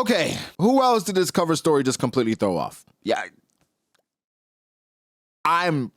Okay, who else did this cover story just completely throw off? Yeah, I'm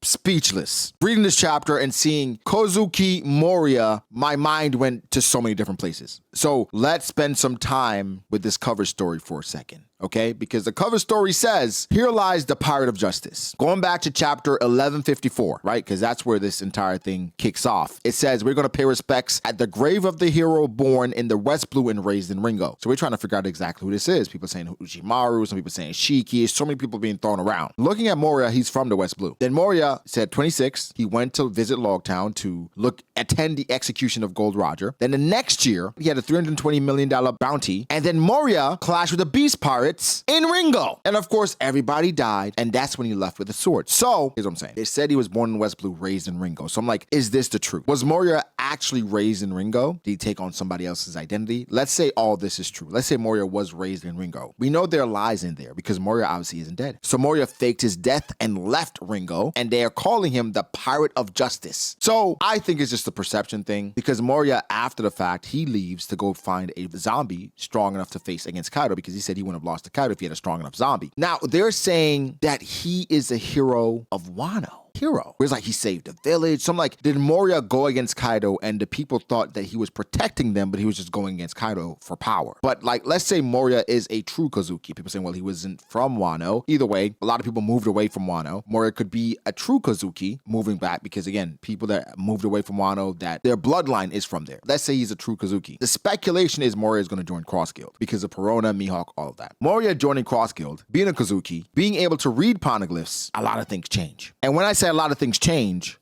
speechless. Reading this chapter and seeing Kozuki Moria, my mind went to so many different places. So let's spend some time with this cover story for a second. Okay, because the cover story says, here lies the pirate of justice. Going back to chapter 1154, right? Because that's where this entire thing kicks off. It says, we're going to pay respects at the grave of the hero born in the West Blue and raised in Ringo. So we're trying to figure out exactly who this is. People saying Uchimaru, some people saying Shiki. So many people being thrown around. Looking at Moria, he's from the West Blue. Then Moria said 26. He went to visit Logtown to attend the execution of Gold Roger. Then the next year, he had a $320 million bounty. And then Moria clashed with the Beast Pirate in Ringo. And of course, everybody died, and that's when he left with a sword. So, here's what I'm saying. They said he was born in West Blue, raised in Ringo. So I'm like, is this the truth? Was Moria actually raised in Ringo? Did he take on somebody else's identity? Let's say all this is true. Let's say Moria was raised in Ringo. We know there are lies in there because Moria obviously isn't dead. So Moria faked his death and left Ringo, and they are calling him the Pirate of Justice. So I think it's just a perception thing because Moria, after the fact, he leaves to go find a zombie strong enough to face against Kaido because he said he wouldn't have lost to Kaido if he had a strong enough zombie. Now, they're saying that he is a hero of Wano. Hero. Where it's like he saved a village. So I'm like, did Moria go against Kaido and the people thought that he was protecting them, but he was just going against Kaido for power? But like, let's say Moria is a true Kozuki. People saying, well, he wasn't from Wano. Either way, a lot of people moved away from Wano. Moria could be a true Kozuki moving back because again, people that moved away from Wano, that their bloodline is from there. Let's say he's a true Kozuki. The speculation is Moria is going to join Cross Guild because of Perona, Mihawk, all of that. Moria joining Cross Guild, being a Kozuki, being able to read poneglyphs, a lot of things change. And when I say a lot of things change,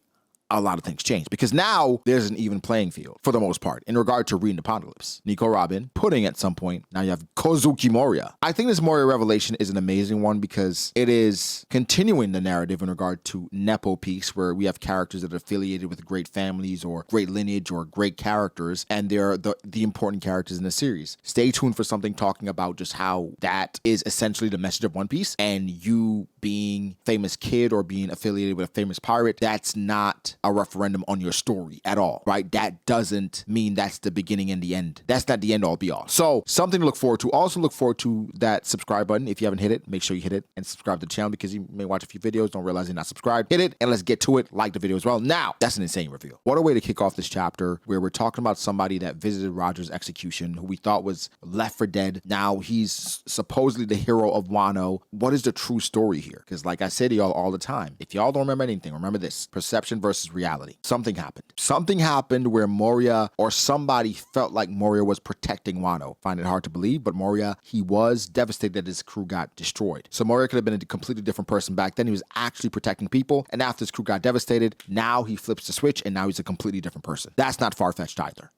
a lot of things change because now there's an even playing field for the most part in regard to reading the poneglyphs. Nico Robin, pudding at some point. Now you have Kozuki Moria. I think this Moria revelation is an amazing one because it is continuing the narrative in regard to Nepo piece where we have characters that are affiliated with great families or great lineage or great characters and they're the important characters in the series. Stay tuned for something talking about just how that is essentially the message of One Piece and you being famous kid or being affiliated with a famous pirate, that's not a referendum on your story at all, right? That doesn't mean that's the beginning and the end. That's not the end all be all. So something to look forward to. Also look forward to that subscribe button. If you haven't hit it, make sure you hit it and subscribe to the channel because you may watch a few videos, don't realize you're not subscribed. Hit it and let's get to it. Like the video as well. Now, that's an insane reveal. What a way to kick off this chapter where we're talking about somebody that visited Roger's execution who we thought was left for dead. Now he's supposedly the hero of Wano. What is the true story here? Because like I say to y'all all the time, if y'all don't remember anything, remember this: perception versus reality. Something happened. Something happened where Moria or somebody felt like Moria was protecting Wano. Find it hard to believe, but Moria, he was devastated that his crew got destroyed. So Moria could have been a completely different person back then. He was actually protecting people, and after his crew got devastated, now he flips the switch, and now he's a completely different person. That's not far-fetched either.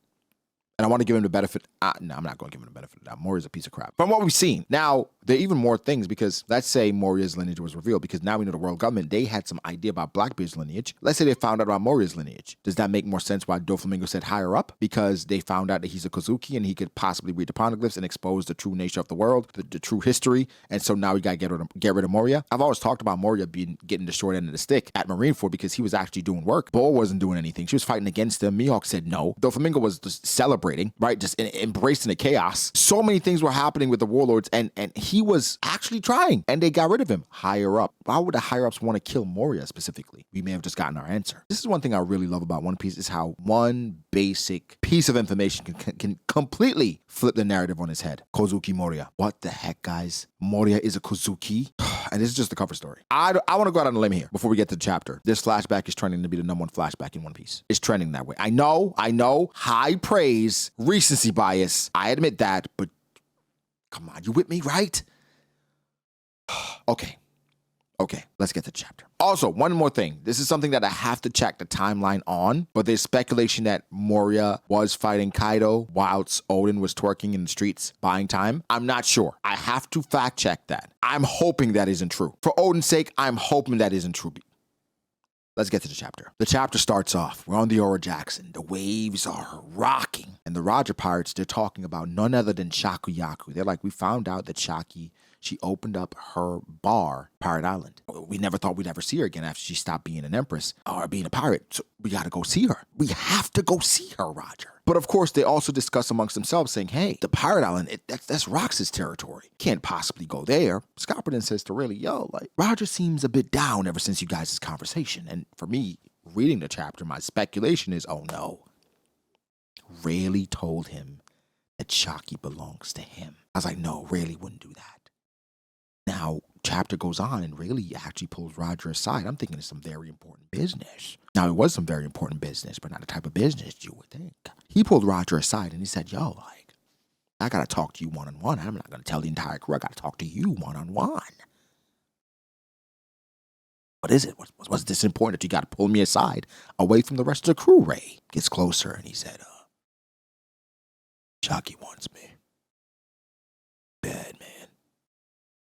And I want to give him the benefit. No, I'm not going to give him the benefit of that. Moria's a piece of crap. From what we've seen. Now, there are even more things because let's say Moria's lineage was revealed because now we know the world government, they had some idea about Blackbeard's lineage. Let's say they found out about Moria's lineage. Does that make more sense why Doflamingo said higher up? Because they found out that he's a Kozuki and he could possibly read the poneglyphs and expose the true nature of the world, the true history. And so now we got to get rid of Moria. I've always talked about Moria getting the short end of the stick at Marineford because he was actually doing work. Bo wasn't doing anything. She was fighting against him. Mihawk said no. Doflamingo was just celebrating, right? Just embracing the chaos. So many things were happening with the warlords and he was actually trying and they got rid of him higher up. Why would the higher ups want to kill Moria specifically? We may have just gotten our answer. This is one thing I really love about One Piece is how one basic piece of information can completely flip the narrative on its head. Kozuki Moria. What the heck, guys? Moria is a Kozuki? And this is just the cover story. I want to go out on a limb here before we get to the chapter. This flashback is trending to be the #1 flashback in One Piece. It's trending that way. I know. High praise, recency bias. I admit that, but come on, you with me, right? Okay, let's get to the chapter. Also, one more thing. This is something that I have to check the timeline on, but there's speculation that Moria was fighting Kaido whilst Odin was twerking in the streets buying time. I'm not sure. I have to fact check that. I'm hoping that isn't true. For Odin's sake, I'm hoping that isn't true. Let's get to the chapter. The chapter starts off. We're on the Ora Jackson. The waves are rocking. And the Roger Pirates, they're talking about none other than Shakuyaku. They're like, we found out that she opened up her bar, Pirate Island. We never thought we'd ever see her again after she stopped being an empress or being a pirate. So we got to go see her. We have to go see her, Roger. But of course, they also discuss amongst themselves saying, hey, the Pirate Island, that's Rox's territory. Can't possibly go there. Scopperton says to Rayleigh, yo, like, Roger seems a bit down ever since you guys' conversation. And for me, reading the chapter, my speculation is, oh no. Rayleigh told him that Shocky belongs to him. I was like, no, Rayleigh wouldn't do that. Now, chapter goes on, and Rayleigh actually pulls Roger aside. I'm thinking it's some very important business. Now, it was some very important business, but not the type of business you would think. He pulled Roger aside, and he said, yo, like, I got to talk to you one-on-one. I'm not going to tell the entire crew. I got to talk to you one-on-one. What is it? What's this important that you got to pull me aside away from the rest of the crew? Ray gets closer, and he said, Shocky wants me. Bad, man.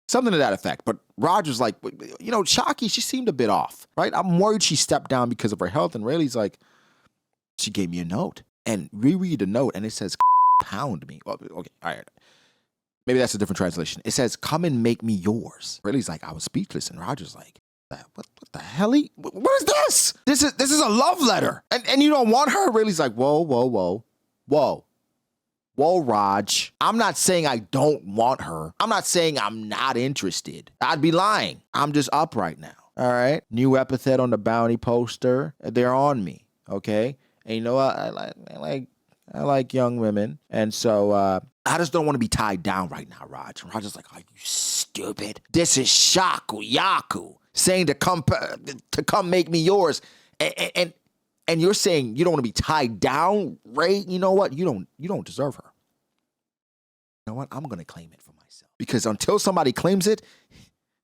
Something to that effect. But Roger's like, you know, Shocky, she seemed a bit off, right? I'm worried she stepped down because of her health. And Rayleigh's like, she gave me a note. And reread the note, and it says, pound me. Well, okay, all right. Maybe that's a different translation. It says, come and make me yours. Rayleigh's like, I was speechless. And Roger's like, what the hell? What is this? This is a love letter. And you don't want her? Rayleigh's like, whoa. Whoa, Raj. I'm not saying I don't want her. I'm not saying I'm not interested. I'd be lying. I'm just up right now. All right? New epithet on the bounty poster. They're on me. Okay? And you know what? I like young women. And so I just don't want to be tied down right now, Raj. And Raj's like, are you stupid? This is Yaku saying to come make me yours. And you're saying you don't want to be tied down, Ray? You know what? You don't deserve her. You know what? I'm going to claim it for myself. Because until somebody claims it,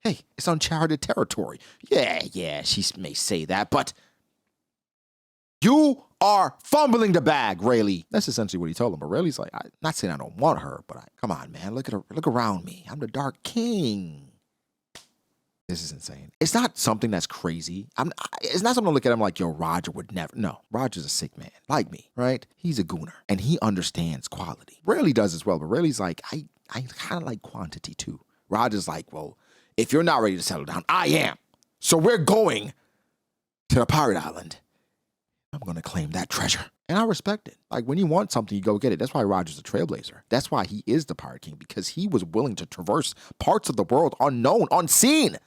hey, it's uncharted territory. Yeah, she may say that, but you are fumbling the bag, Rayleigh. That's essentially what he told him. But Rayleigh's like, I'm not saying I don't want her, but come on, man. Look around me. I'm the Dark King. This is insane. It's not something that's crazy. It's not something to look at him like, yo, Roger would never. No, Roger's a sick man, like me, right? He's a gooner, and he understands quality. Rayleigh does as well, but Rayleigh's like, I kind of like quantity too. Roger's like, well, if you're not ready to settle down, I am. So we're going to the Pirate Island. I'm going to claim that treasure. And I respect it. Like, when you want something, you go get it. That's why Roger's a trailblazer. That's why he is the Pirate King, because he was willing to traverse parts of the world unknown, unseen.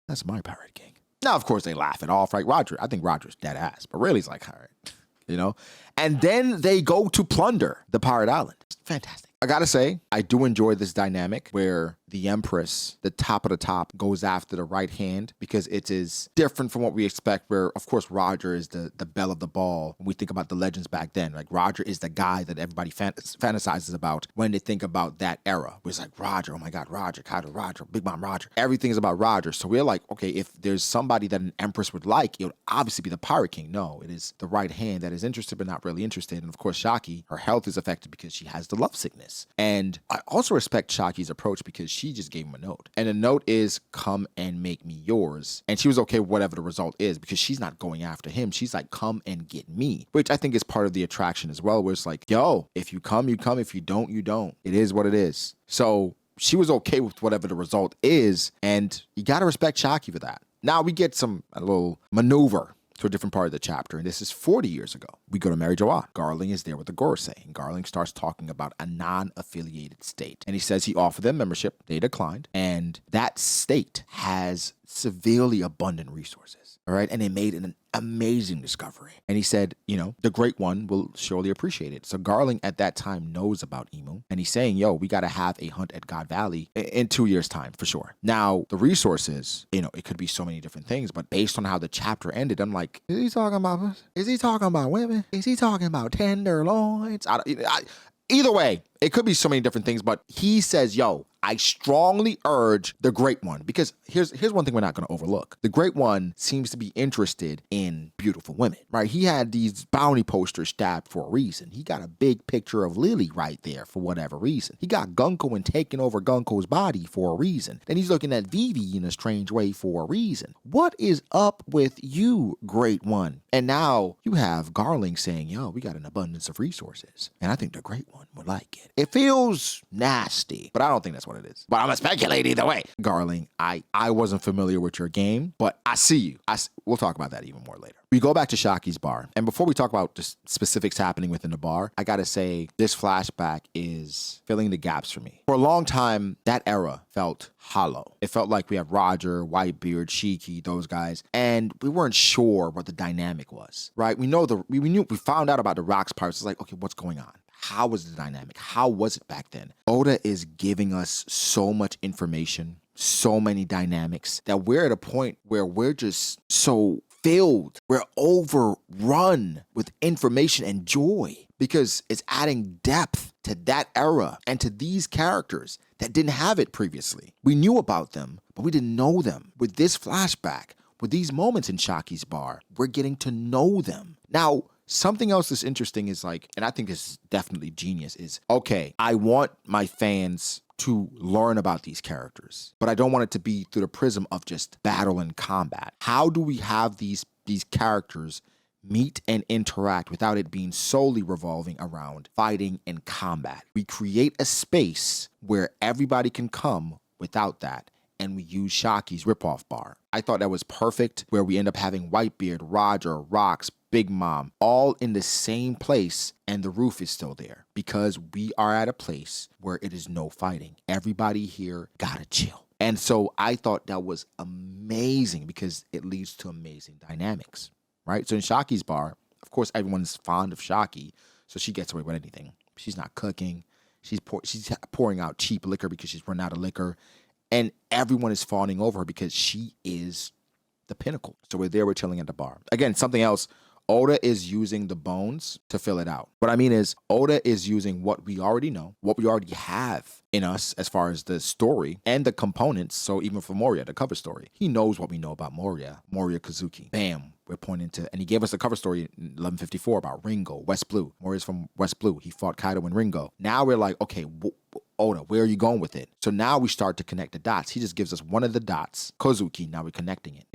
That's my Pirate King. Now, of course, they laugh it off, right? I think Roger's dead ass, but Rayleigh's like, all right, you know? And then they go to plunder the Pirate Island. It's fantastic. I gotta say, I do enjoy this dynamic where the Empress, the top of the top, goes after the right hand, because it is different from what we expect, where, of course, Roger is the belle of the ball. When we think about the legends back then, like, Roger is the guy that everybody fantasizes about when they think about that era. Where it's like, Roger, oh my God, Roger, Kaido, Roger, Big Mom Roger. Everything is about Roger. So we're like, okay, if there's somebody that an Empress would like, it would obviously be the Pirate King. No, it is the right hand that is interested but not really interested. And of course, Shocky, her health is affected because she has the love sickness. And I also respect Shocky's approach, because she just gave him a note. And the note is, come and make me yours. And she was okay with whatever the result is, because she's not going after him. She's like, come and get me. Which I think is part of the attraction as well, where it's like, yo, if you come, you come. If you don't, you don't. It is what it is. So she was okay with whatever the result is. And you got to respect Shocky for that. Now we get a little maneuver to a different part of the chapter, and this is 40 years ago. We go to Mary Joa. Garling is there with the Gorosei, and Garling starts talking about a non-affiliated state. And he says he offered them membership. They declined, and that state has severely abundant resources, all right? And they made an amazing discovery. And he said, you know, the Great One will surely appreciate it. So Garling at that time knows about Emu, and he's saying, yo, we got to have a hunt at God Valley in 2 years' time, for sure. Now, the resources, you know, it could be so many different things, but based on how the chapter ended, I'm like, is he talking about us? Is he talking about women? Is he talking about tenderloins? Either way, it could be so many different things, but he says, yo, I strongly urge the Great One, because here's one thing we're not going to overlook. The Great One seems to be interested in beautiful women, right? He had these bounty posters stabbed for a reason. He got a big picture of Lily right there for whatever reason. He got Gunko and taking over Gunko's body for a reason. Then he's looking at Vivi in a strange way for a reason. What is up with you, Great One? And now you have Garling saying, yo, we got an abundance of resources, and I think the Great One would like it. It feels nasty, but I don't think that's what it is. But I'm gonna speculate either way. Garling, I wasn't familiar with your game, but I see you. We'll talk about that even more later. We go back to Shaki's bar. And before we talk about the specifics happening within the bar, I gotta say this flashback is filling the gaps for me. For a long time, that era felt hollow. It felt like we have Roger, Whitebeard, Shiki, those guys, and we weren't sure what the dynamic was, right? We found out about the Rox parts. It's like, okay, what's going on? How was the dynamic? How was it back then? Oda is giving us so much information, so many dynamics, that we're at a point where we're just so filled. We're overrun with information and joy because it's adding depth to that era and to these characters that didn't have it previously. We knew about them, but we didn't know them. With this flashback, with these moments in Shaki's bar, we're getting to know them. Now, something else that's interesting is like, and I think this is definitely genius, is, okay, I want my fans to learn about these characters, but I don't want it to be through the prism of just battle and combat. How do we have these characters meet and interact without it being solely revolving around fighting and combat? We create a space where everybody can come without that, and we use Shaki's ripoff bar. I thought that was perfect, where we end up having Whitebeard, Roger, Rox, Big Mom, all in the same place, and the roof is still there because we are at a place where it is no fighting. Everybody here gotta chill. And so I thought that was amazing because it leads to amazing dynamics, right? So in Shaki's bar, of course, everyone's fond of Shaki, so she gets away with anything. She's not cooking. She's pouring out cheap liquor because she's run out of liquor. And everyone is fawning over her because she is the pinnacle. So we're chilling at the bar. Again, something else, Oda is using the bones to fill it out. What I mean is, Oda is using what we already know, what we already have in us as far as the story and the components. So even for Moria, the cover story, he knows what we know about Moria Kazuki. Bam, we're pointing to, and he gave us a cover story in 1154 about Ringo, West Blue. Moria's from West Blue. He fought Kaido and Ringo. Now we're like, okay, Oda, where are you going with it? So now we start to connect the dots. He just gives us one of the dots, Kozuki. Now we're connecting it.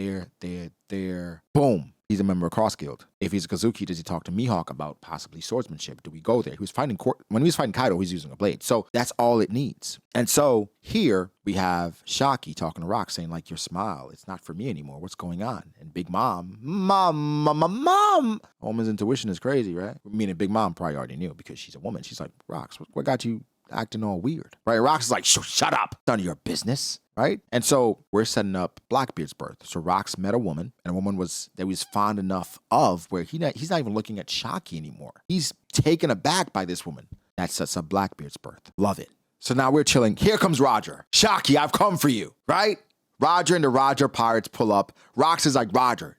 There. Boom. He's a member of Cross Guild. If he's a Kazuki, does he talk to Mihawk about possibly swordsmanship? Do we go there? When he was fighting Kaido, he's using a blade. So that's all it needs. And so here we have Shaki talking to Rox saying, like, your smile, it's not for me anymore. What's going on? And Big Mom. Woman's intuition is crazy, right? Meaning Big Mom probably already knew because she's a woman. She's like, Rox, what got you acting all weird, right? Rox is like, shut up. None of your business, right? And so we're setting up Blackbeard's birth. So Rox met a woman, and a woman that he was fond enough of where he's not even looking at Shaki anymore. He's taken aback by this woman. That sets up Blackbeard's birth. Love it. So now we're chilling. Here comes Roger. Shaki, I've come for you, right? Roger and the Roger pirates pull up. Rox is like, Roger,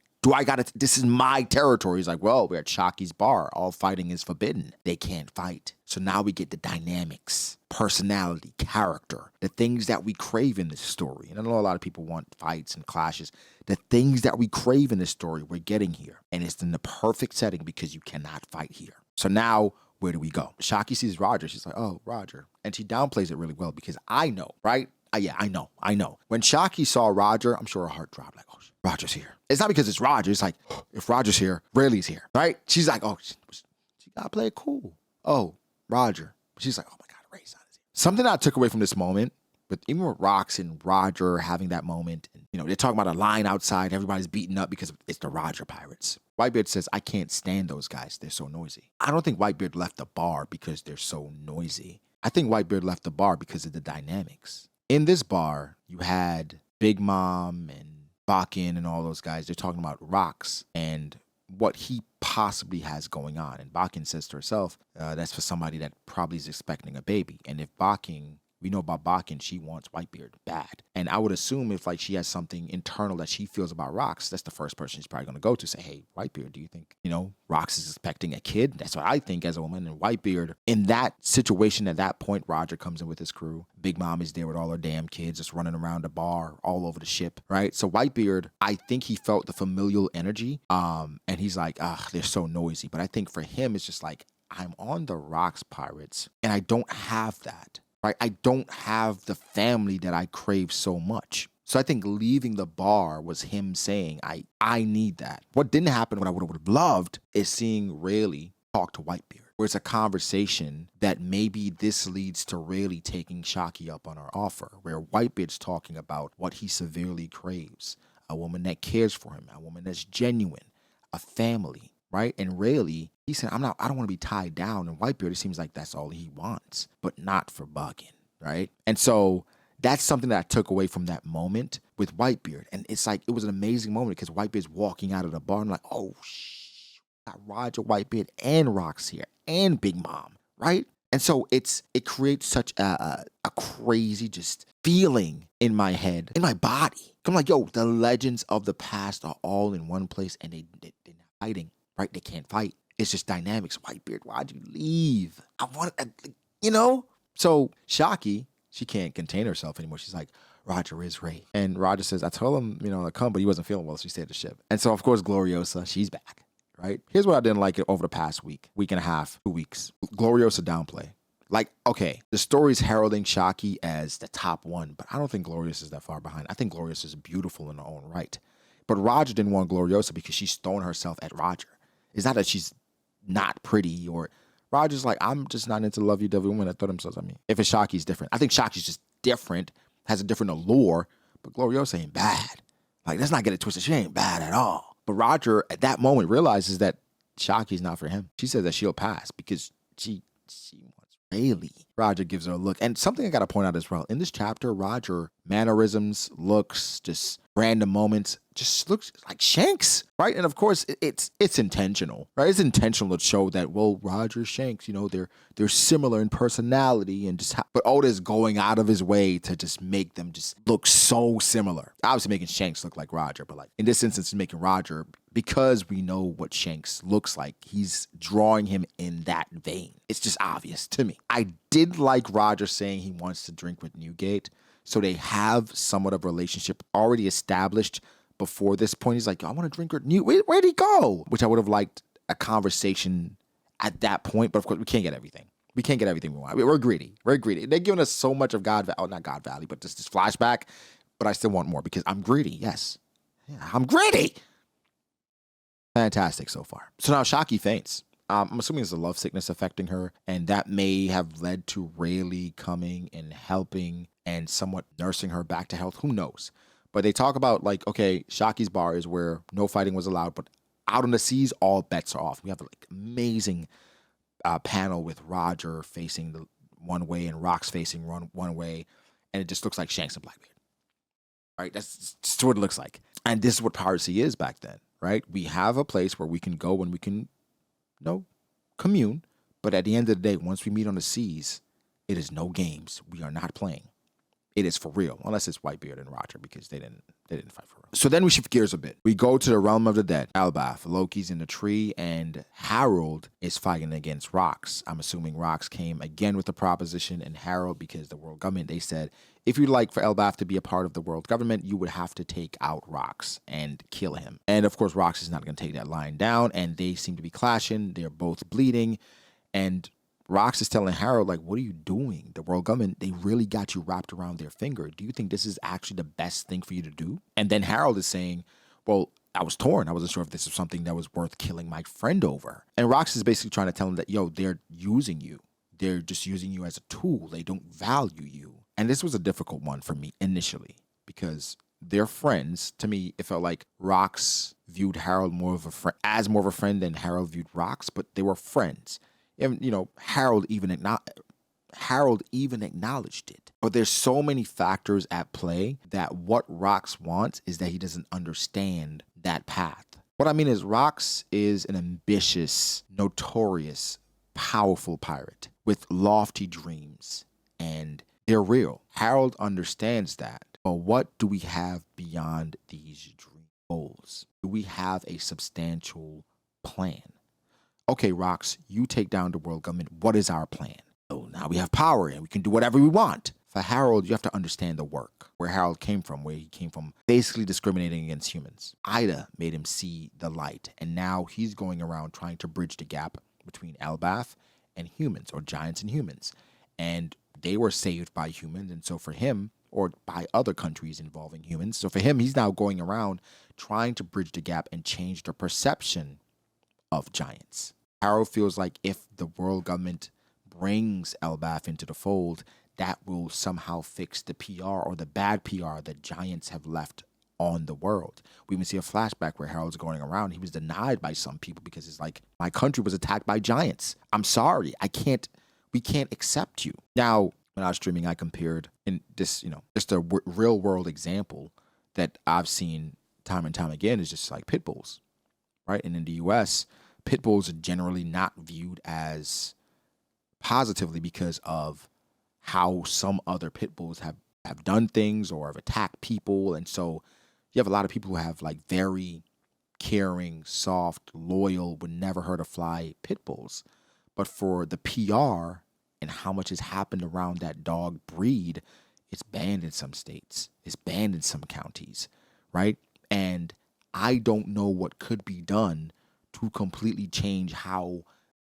this is my territory. He's like, well, we're at Shaki's bar. All fighting is forbidden. They can't fight. So now we get the dynamics, personality, character, the things that we crave in this story. And I know a lot of people want fights and clashes. The things that we crave in this story, we're getting here. And it's in the perfect setting because you cannot fight here. So now, where do we go? Shaki sees Roger. She's like, oh, Roger. And she downplays it really well because I know, right? Yeah, I know. When Shaki saw Roger, I'm sure her heart dropped like, oh, Roger's here. It's not because it's Roger. It's like, if Roger's here, Rayleigh's here, right? She's like, oh, she got to play it cool. Oh, Roger. She's like, oh my God, Ray's not here. Something I took away from this moment, but even with Rox and Roger having that moment, and, they're talking about a line outside, everybody's beaten up because it's the Roger pirates. Whitebeard says, I can't stand those guys. They're so noisy. I don't think Whitebeard left the bar because they're so noisy. I think Whitebeard left the bar because of the dynamics. In this bar, you had Big Mom and Bakken and all those guys. They're talking about Rox and what he possibly has going on. And Bakken says to herself, that's for somebody that probably is expecting a baby. And if we know about Bakken, she wants Whitebeard bad. And I would assume if she has something internal that she feels about Rox, that's the first person she's probably going to go to say, hey, Whitebeard, do you think, Rox is expecting a kid? That's what I think as a woman. And Whitebeard, in that situation at that point, Roger comes in with his crew. Big Mom is there with all her damn kids just running around the bar all over the ship, right? So Whitebeard, I think he felt the familial energy. And he's like, they're so noisy. But I think for him, it's just like, I'm on the Rox Pirates and I don't have that. Right? I don't have the family that I crave so much. So I think leaving the bar was him saying, I need that. What didn't happen, what I would have loved, is seeing Rayleigh talk to Whitebeard. where it's a conversation that maybe this leads to Rayleigh taking Shaki up on our offer, where Whitebeard's talking about what he severely craves, a woman that cares for him, a woman that's genuine, a family, right? And Rayleigh, he said, I don't want to be tied down. And Whitebeard, it seems like that's all he wants, but not for bugging, right? And so that's something that I took away from that moment with Whitebeard. And it's like, it was an amazing moment because Whitebeard's walking out of the bar and I'm like, oh, got Roger, Whitebeard, and Rox here, and Big Mom, right? And so it creates such a crazy just feeling in my head, in my body. I'm like, yo, the legends of the past are all in one place and they're not fighting, right? They can't fight. It's just dynamics. Whitebeard, why'd you leave? I want, you know? So Shaki, she can't contain herself anymore. She's like, Roger is Ray. And Roger says, I told him, to come, but he wasn't feeling well, so he stayed at the ship. And so, of course, Gloriosa, she's back, right? Here's what I didn't like over the past week and a half, 2 weeks. Gloriosa downplay. Like, okay, the story's heralding Shaki as the top one, but I don't think Gloriosa is that far behind. I think Gloriosa is beautiful in her own right. But Roger didn't want Gloriosa because she's throwing herself at Roger. It's not that she's not pretty or Roger's like, I'm just not into lovey-dovey women that throw themselves at me. If it's Shaki's different. I think Shaki's just different, has a different allure, but Gloriosa ain't bad. Like, let's not get it twisted. She ain't bad at all. But Roger, at that moment, realizes that Shaki's not for him. She says that she'll pass because she wants Rayleigh. Roger gives her a look. And something I got to point out as well. In this chapter, Roger, mannerisms, looks, just random moments, just looks like Shanks, right? And of course, it's intentional, right? It's intentional to show that, well, Roger, Shanks, they're similar in personality and just but Oda's going out of his way to just make them just look so similar. Obviously making Shanks look like Roger, but like in this instance, making Roger, because we know what Shanks looks like, he's drawing him in that vein. It's just obvious to me. I did like Roger saying he wants to drink with Newgate. So they have somewhat of a relationship already established before this point. He's like, I want to drink with Newgate. Where'd he go? Which I would have liked a conversation at that point. But of course, we can't get everything. We can't get everything we want. We're greedy. We're greedy. They're giving us so much of not God Valley, but this flashback. But I still want more because I'm greedy. Yes. Yeah, I'm greedy. Fantastic so far. So now Shaki faints. I'm assuming there's a love sickness affecting her, and that may have led to Rayleigh coming and helping and somewhat nursing her back to health. Who knows? But they talk about, like, okay, Shaki's bar is where no fighting was allowed, but out on the seas, all bets are off. We have like amazing panel with Roger facing the one way and Rox facing one way, and it just looks like Shanks and Blackbeard. Right? That's just what it looks like. And this is what piracy is back then, right? We have a place where we can go and we can commune. But at the end of the day, once we meet on the seas, it is no games. We are not playing. It is for real, unless it's Whitebeard and Roger because they didn't fight for real. So then we shift gears a bit. We go to the realm of the dead. Elbaf, Loki's in the tree, and Harold is fighting against Rox. I'm assuming Rox came again with the proposition, and Harold, because the world government, they said, if you'd like for Elbaf to be a part of the world government, you would have to take out Rox and kill him. And of course, Rox is not going to take that line down, and they seem to be clashing. They're both bleeding, and Rox is telling Harold, like, what are you doing? The world government, they really got you wrapped around their finger. Do you think this is actually the best thing for you to do? And then Harold is saying, well, I was torn. I wasn't sure if this was something that was worth killing my friend over. And Rox is basically trying to tell him that, yo, they're using you. They're just using you as a tool. They don't value you. And this was a difficult one for me initially because they're friends. To me, it felt like Rox viewed Harold more of a friend than Harold viewed Rox, but they were friends. And, Harold even acknowledged it. But there's so many factors at play that what Rox wants is that he doesn't understand that path. What I mean is Rox is an ambitious, notorious, powerful pirate with lofty dreams, and they're real. Harold understands that. But what do we have beyond these dream goals? Do we have a substantial plan? Okay, Rox, you take down the world government. What is our plan? So now we have power and we can do whatever we want. For Harold, you have to understand the work, where Harold came from, where he came from basically discriminating against humans. Ida made him see the light, and now he's going around trying to bridge the gap between Elbaf and humans, or giants and humans. And they were saved by humans, and so for him, or by other countries involving humans, so for him, he's now going around trying to bridge the gap and change the perception of giants. Harold feels like if the world government brings Elbaf into the fold, that will somehow fix the PR or the bad PR that giants have left on the world. We even see a flashback where Harold's going around. He was denied by some people because it's like, my country was attacked by giants. I'm sorry. We can't accept you. Now, when I was streaming, I compared in this, just a real world example that I've seen time and time again is just like pit bulls, right? And in the US, pit bulls are generally not viewed as positively because of how some other pit bulls have done things or have attacked people. And so you have a lot of people who have like very caring, soft, loyal, would never hurt a fly pit bulls. But for the PR and how much has happened around that dog breed, it's banned in some states. It's banned in some counties, right? And I don't know what could be done to completely change how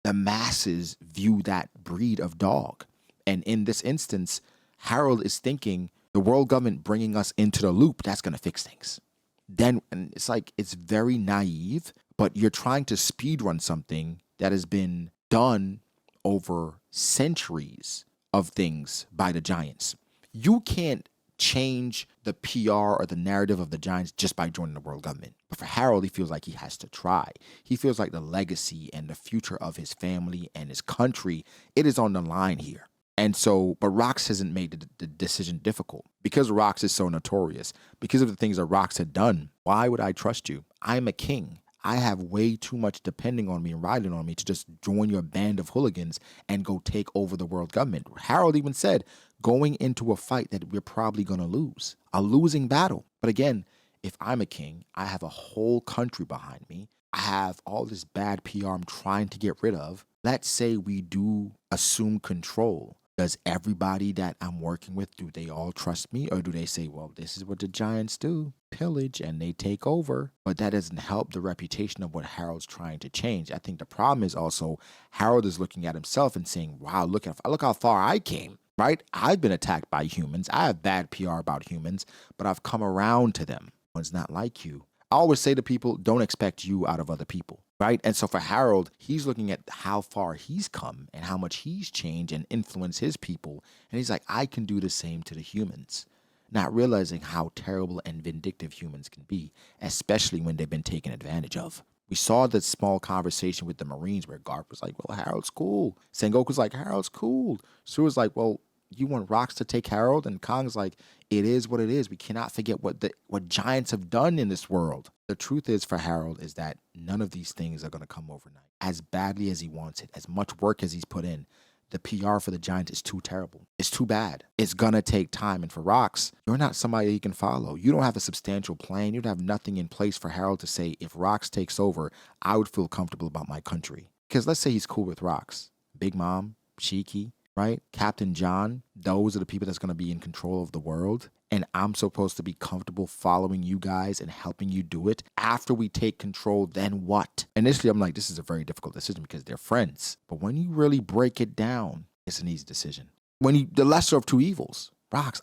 the masses view that breed of dog. And in this instance, Harold is thinking the world government bringing us into the loop, that's going to fix things. Then, and it's like, it's very naive, but you're trying to speed run something that has been done over centuries of things by the giants. You can't change the PR or the narrative of the giants just by joining the world government. But for Harold, he feels like he has to try. He feels like the legacy and the future of his family and his country, it is on the line here. And so, but Rox hasn't made the decision difficult. Because Rox is so notorious, because of the things that Rox had done, why would I trust you? I'm a king. I have way too much depending on me and riding on me to just join your band of hooligans and go take over the world government. Harold even said, going into a fight that we're probably going to lose, a losing battle. But again, if I'm a king, I have a whole country behind me. I have all this bad PR I'm trying to get rid of. Let's say we do assume control. Does everybody that I'm working with, do they all trust me? Or do they say, well, this is what the giants do, pillage, and they take over? But that doesn't help the reputation of what Harold's trying to change. I think the problem is also Harold is looking at himself and saying, wow, look how far I came, right? I've been attacked by humans. I have bad PR about humans, but I've come around to them. It's not like you. I always say to people, don't expect you out of other people, right? And so for Harold, he's looking at how far he's come and how much he's changed and influenced his people. And he's like, I can do the same to the humans, not realizing how terrible and vindictive humans can be, especially when they've been taken advantage of. We saw the small conversation with the Marines where Garp was like, well, Harold's cool. Sengoku's like, Harold's cool. Sue was like, well, you want Rox to take Harold? And Kong's like, it is what it is. We cannot forget what giants have done in this world. The truth is for Harold is that none of these things are going to come overnight. As badly as he wants it, as much work as he's put in, the PR for the giants is too terrible. It's too bad. It's going to take time. And for Rox, you're not somebody he can follow. You don't have a substantial plan. You don't have nothing in place for Harold to say, if Rox takes over, I would feel comfortable about my country. Because let's say he's cool with Rox. Big Mom, Shiki, right? Captain John, those are the people that's going to be in control of the world. And I'm supposed to be comfortable following you guys and helping you do it. After we take control, then what? Initially, I'm like, this is a very difficult decision because they're friends. But when you really break it down, it's an easy decision. The lesser of two evils. Rox,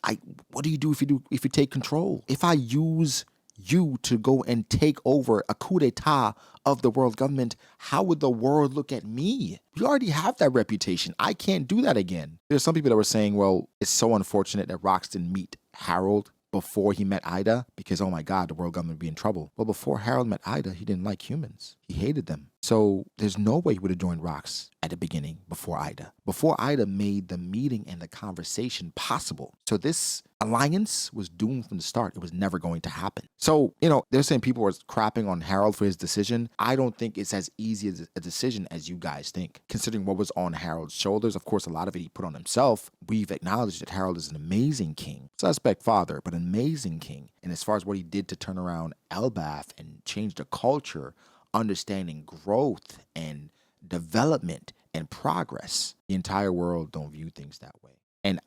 what do you if you take control? If I use you to go and take over a coup d'etat of the world government, how would the world look at me? You already have that reputation. I can't do that again. There's some people that were saying, well, it's so unfortunate that Rox didn't meet Harold before he met Ida because, oh my God, the world government would be in trouble. Well, before Harold met Ida, he didn't like humans. He hated them. So there's no way he would have joined Rox at the beginning before Ida. Before Ida made the meeting and the conversation possible. So this alliance was doomed from the start. It was never going to happen. So, they're saying people were crapping on Harold for his decision. I don't think it's as easy as a decision as you guys think. Considering what was on Harold's shoulders, of course, a lot of it he put on himself. We've acknowledged that Harold is an amazing king. Suspect father, but an amazing king. And as far as what he did to turn around Elbaf and change the culture, understanding growth and development and progress, the entire world don't view things that way. And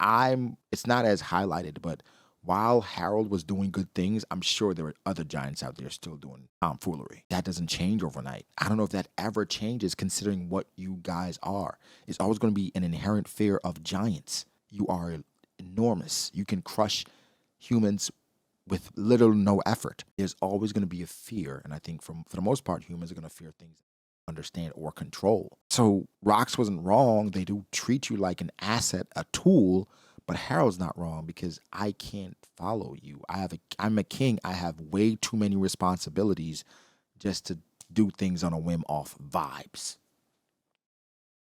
it's not as highlighted, but while Harold was doing good things, I'm sure there were other giants out there still doing tomfoolery. That doesn't change overnight. I don't know if that ever changes considering what you guys are. It's always going to be an inherent fear of giants. You are enormous. You can crush humans with little or no effort. There's always going to be a fear. And I think for the most part, humans are going to fear things understand or control. So Rox wasn't wrong. They do treat you like an asset, a tool, but Harold's not wrong because I can't follow you. I'm a king. I have way too many responsibilities just to do things on a whim off vibes.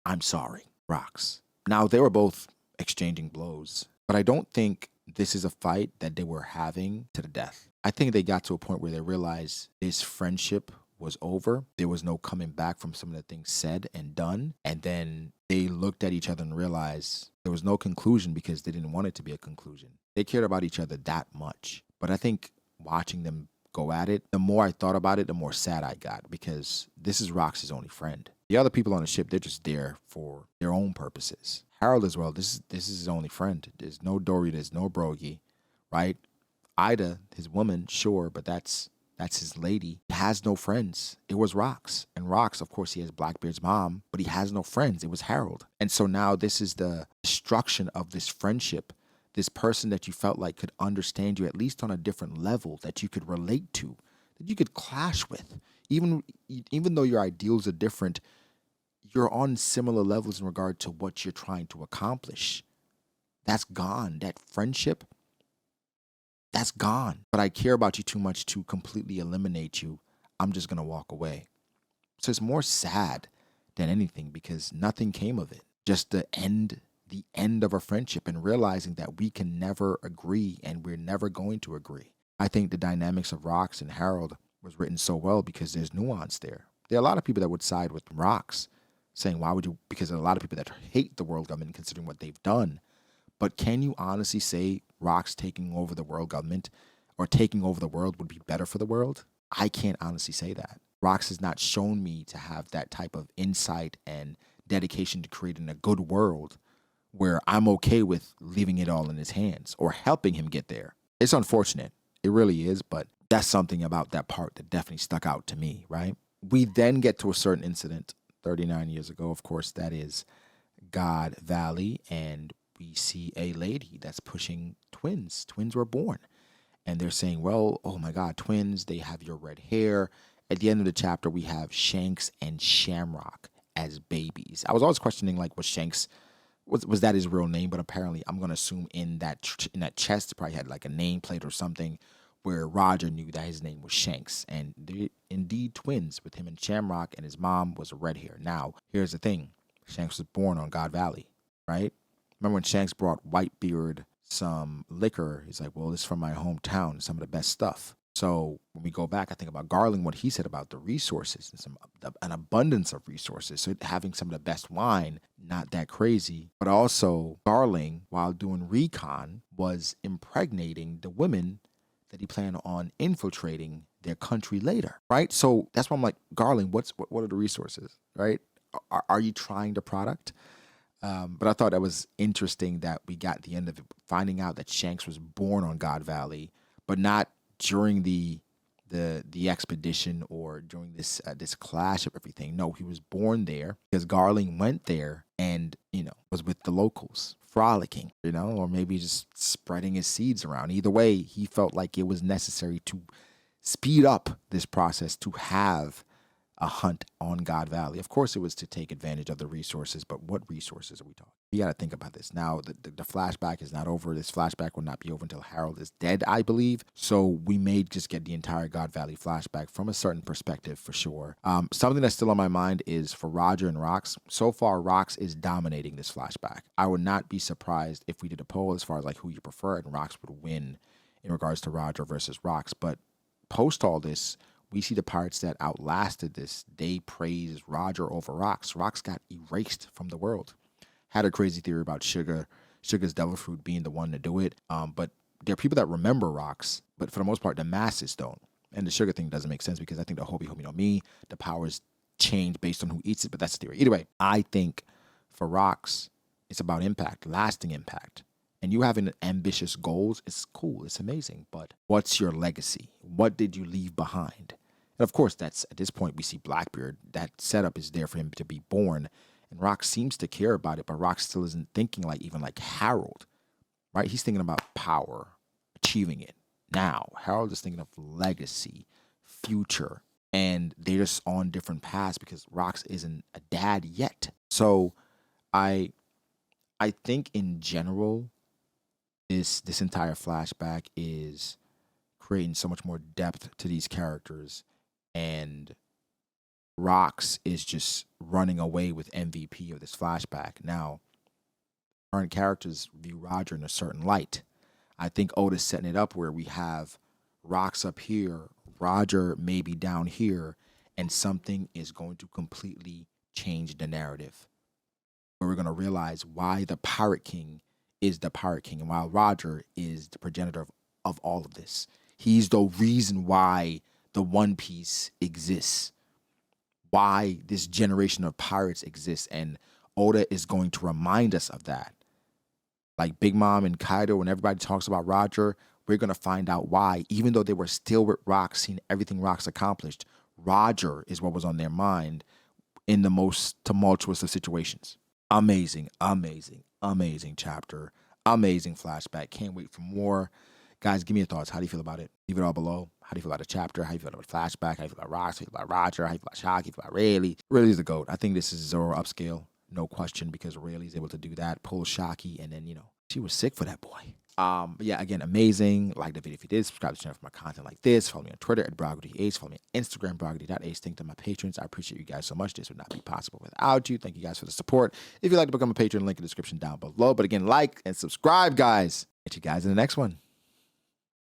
I'm sorry, Rox. Now they were both exchanging blows, but I don't think this is a fight that they were having to the death. I think they got to a point where they realized this friendship was over. There was no coming back from some of the things said and done. And then they looked at each other and realized there was no conclusion because they didn't want it to be a conclusion. They cared about each other that much. But I think watching them go at it, the more I thought about it, the more sad I got because this is Rox's only friend. The other people on the ship, they're just there for their own purposes. Harold as well, this is his only friend. There's no Dory, there's no Brogy, right? Ida, his woman, sure, but that's his lady. He has no friends. It was Rox. And Rox, of course, he has Blackbeard's mom, but he has no friends. It was Harold. And so now this is the destruction of this friendship, this person that you felt like could understand you at least on a different level, that you could relate to, that you could clash with. Even though your ideals are different, you're on similar levels in regard to what you're trying to accomplish. That's gone. That friendship, that's gone. But I care about you too much to completely eliminate you. I'm just going to walk away. So it's more sad than anything because nothing came of it. Just the end of a friendship and realizing that we can never agree and we're never going to agree. I think the dynamics of Rox and Harold was written so well because there's nuance there. There are a lot of people that would side with Rox, saying, why would you? Because there are a lot of people that hate the world government considering what they've done. But can you honestly say Rox taking over the world government or taking over the world would be better for the world? I can't honestly say that. Rox has not shown me to have that type of insight and dedication to creating a good world where I'm okay with leaving it all in his hands or helping him get there. It's unfortunate. It really is, but that's something about that part that definitely stuck out to me, right? We then get to a certain incident 39 years ago. Of course, that is God Valley, and we see a lady that's pushing twins. Twins were born. And they're saying, well, oh my God, twins, they have your red hair. At the end of the chapter, we have Shanks and Shamrock as babies. I was always questioning, like, was Shanks, was that his real name? But apparently, I'm going to assume in that chest, probably had like a nameplate or something where Roger knew that his name was Shanks. And they're indeed twins with him and Shamrock, and his mom was a red hair. Now, here's the thing. Shanks was born on God Valley, right? Remember when Shanks brought Whitebeard some liquor? He's like, well, this is from my hometown, some of the best stuff. So when we go back, I think about Garling, what he said about the resources and an abundance of resources. So having some of the best wine, not that crazy. But also Garling, while doing recon, was impregnating the women that he planned on infiltrating their country later, right? So that's why I'm like, Garling, what are the resources, right? Are you trying the product? But I thought that was interesting that we got the end of it, finding out that Shanks was born on God Valley, but not during the expedition or during this clash of everything. No, he was born there because Garling went there and was with the locals, frolicking, or maybe just spreading his seeds around. Either way, he felt like it was necessary to speed up this process to have a hunt on God Valley. Of course, it was to take advantage of the resources, but what resources are we talking? You got to think about this. Now, the flashback is not over. This flashback will not be over until Harold is dead, I believe. So we may just get the entire God Valley flashback from a certain perspective for sure. Something that's still on my mind is for Roger and Rox. So far, Rox is dominating this flashback. I would not be surprised if we did a poll as far as like who you prefer, and Rox would win in regards to Roger versus Rox. But post all this, we see the parts that outlasted this. They praised Roger over Rox. Rox got erased from the world. Had a crazy theory about Sugar's devil fruit being the one to do it. But there are people that remember Rox, but for the most part, the masses don't. And the sugar thing doesn't make sense because I think the Hobie Hobie no Me, the powers change based on who eats it, but that's a theory. Either way, I think for Rox, it's about impact, lasting impact. And you having ambitious goals, it's cool, it's amazing. But what's your legacy? What did you leave behind? And of course, that's at this point we see Blackbeard. That setup is there for him to be born. And Rox seems to care about it, but Rox still isn't thinking like Harold, right? He's thinking about power, achieving it. Now, Harold is thinking of legacy, future, and they're just on different paths because Rox isn't a dad yet. So I think in general, this entire flashback is creating so much more depth to these characters, and Rox is just running away with MVP of this flashback. Now, current characters view Roger in a certain light. I think Oda's setting it up where we have Rox up here, Roger maybe down here, and something is going to completely change the narrative. Where we're going to realize why the Pirate King is the Pirate King and while Roger is the progenitor of all of this. He's the reason why the One Piece exists, why this generation of pirates exists, and Oda is going to remind us of that. Like Big Mom and Kaido, when everybody talks about Roger, we're going to find out why. Even though they were still with Rox, seeing everything Rox accomplished, Roger is what was on their mind in the most tumultuous of situations. Amazing, amazing, amazing chapter. Amazing flashback. Can't wait for more. Guys, give me your thoughts. How do you feel about it? Leave it all below. How do you feel about the chapter? How do you feel about the flashback? How do you feel about Rox? How do you feel about Roger? How do you feel about Shock? How do you feel about Rayleigh? Rayleigh's the GOAT. I think this is Zoro upscale. No question, because Rayleigh's able to do that. Pull Shocky, and then, she was sick for that boy. But yeah, again, amazing. Like the video if you did. Subscribe to the channel for more content like this. Follow me on Twitter at BrogDH. Follow me on Instagram, BrogD.Ace. Thank to my patrons. I appreciate you guys so much. This would not be possible without you. Thank you guys for the support. If you'd like to become a patron, link in the description down below. But again, like and subscribe, guys. Catch you guys in the next one.